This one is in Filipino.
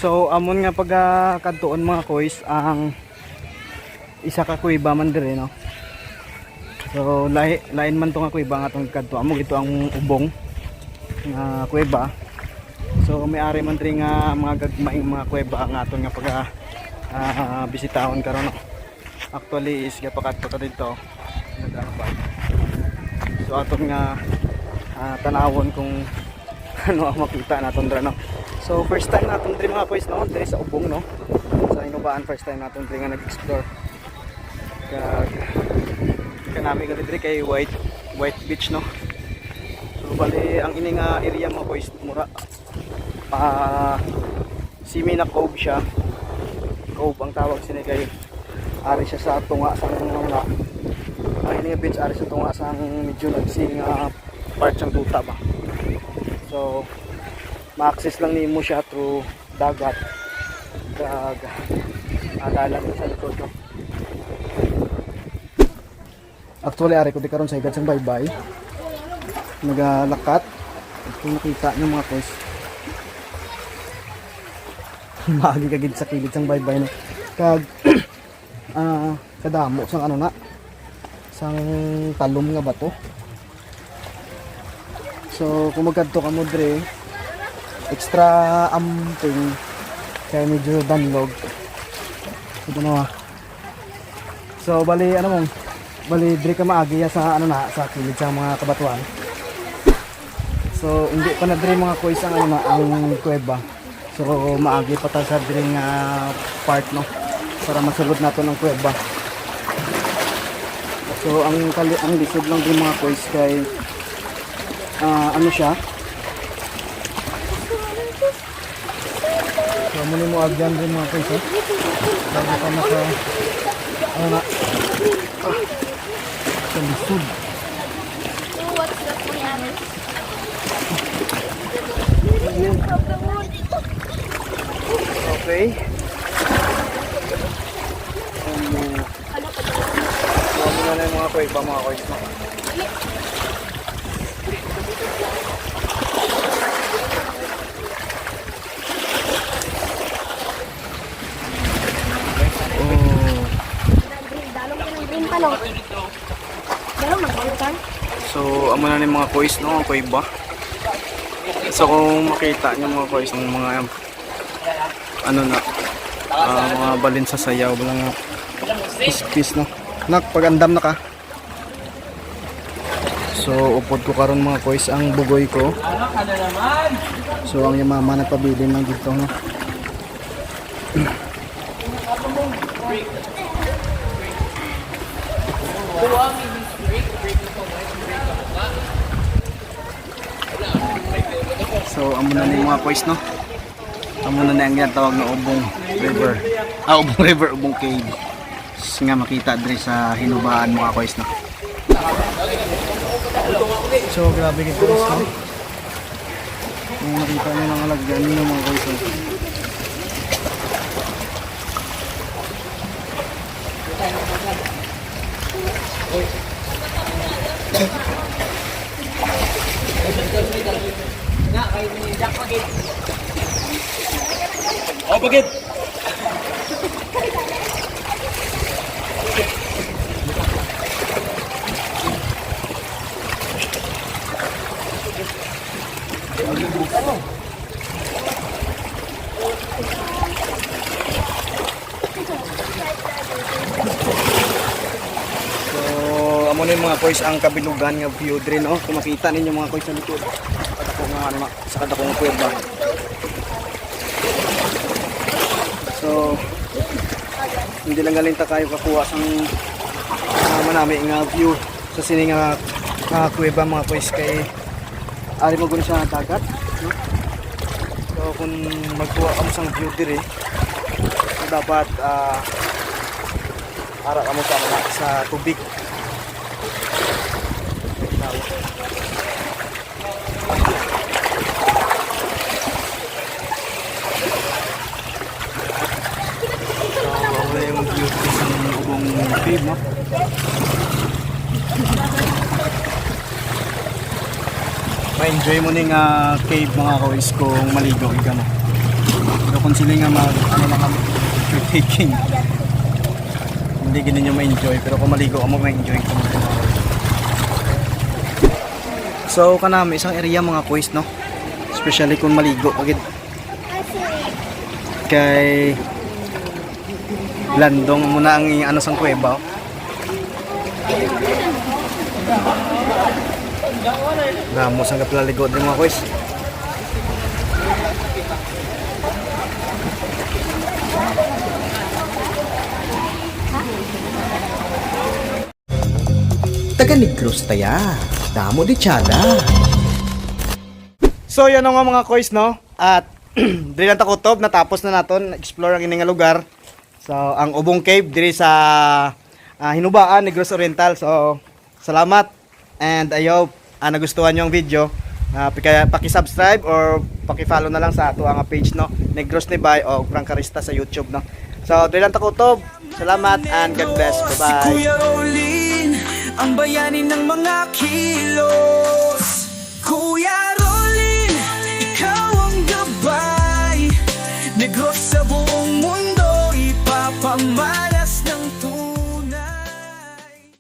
So amon nga pagkadtuon mga koys ang isa ka kuweba man dire no. So lain man to nga kuweba nga atong kadto amo ito ang ubong nga kuweba. So may-ari man dire nga mga gagmaing mga kuweba nga aton nga pagka bisitahon karon no. Actually is gapakadto ta dito. So aton nga tanawon kung ano ang makita naton dra no. So first time naton diri mga boys no, diri sa ubong no. Sa Inubaan first time naton diri nga nag-explore. Kanami gali diri kay White Beach no. So bali ang ini nga area mga boys mura Simina Cove siya. Cove ang tawag sini kay ari siya sa tunga sang nga ini beach ari sa tunga sang medyo nagsing part sang duta ba. So ma-access lang nimo siya through dagat kag dalan sa likod no. Actually ari ko di karon sa higad sang baybay nagalakat kung nakita niyo mga boys maagi kagid sa kilid sang baybay no kag kadamo sang ano na sang talom nga bato. So kung magkadto ka mo dre extra amping kaya medyo danlog ito na. So bali ano mong bali dre ka maagi sa ano na sa kilid sa mga kabatuan. So hindi pa na dre mga koys ang ano na ang kuweba. So maagi pa ta sa dre nga part no para masulod nato ng kuweba. So ang lisod lang din mga koys kay ano siya. So muna mo agyan din mga koys bago pa naka ano na sa lisod. Okay. Muna na yung mga kuweba mga koys no. So amo na ni mga koys no, ang kuweba. So kung makita niyo mga koys ng mga ano na mga balin sa sayaw walang pispis no. Nak pagandam na ka. So upod ko karon mga koys ang bugoy ko. So ang yung mama nagpabili ng dito no. So amo na ni mga koys no. Amo na ang ginatawag na Ubong River. Ubong River, Ubong Cave. Nga makita diri sa Hinubaan mga koys no. So grabe gid guys no. Kung makita niyo ng alagyan niyo mga koys. Oh, bakit? Amo na yung mga koys ang kabilugan nga view dre no. Kung makita ninyo mga koys sa likod kadako nga ano sa kadako nga kuweba. So hindi lang galing ta kayo kakuha sang manami nga view sa sini nga kuweba mga koys kay ari mo guni sa dagat no? So kung magkuha ka mo sang view dire so dapat ara ka mo sa tubig. Yung view sa Ubong Cave no? Ma-enjoy mo ning cave mga kois kung maligo ka mo. kung sila nga mag ano lang kami picture taking. Hindi ganun yung ma-enjoy, pero kung maligo ako ma-enjoy ko mga koys. So kanami isang area mga koys, no, especially kung maligo agad kay landong muna ang ano sang kuweba. Damos ang kapalaligo din mga koys. Taga Negros taya, damo di tsada. So yan nga mga koys, no, at diri lang ta kutob, natapos na naton explore ang ini nga lugar. So ang Ubong Cave diri sa Hinubaan, Negros Oriental. So salamat and I hope nagustuhan niyo ang video. Paki-subscribe or paki-follow na lang sa ato ang page, no, Negros Nibay o Prangkarista sa YouTube, no. So diri lang ta kutob. Salamat and God bless. Bye bye. Si Kuya Rolin, ang bayani ng mga kilos. Kuya Rolin, ikaw ang gabay, Negros sa buong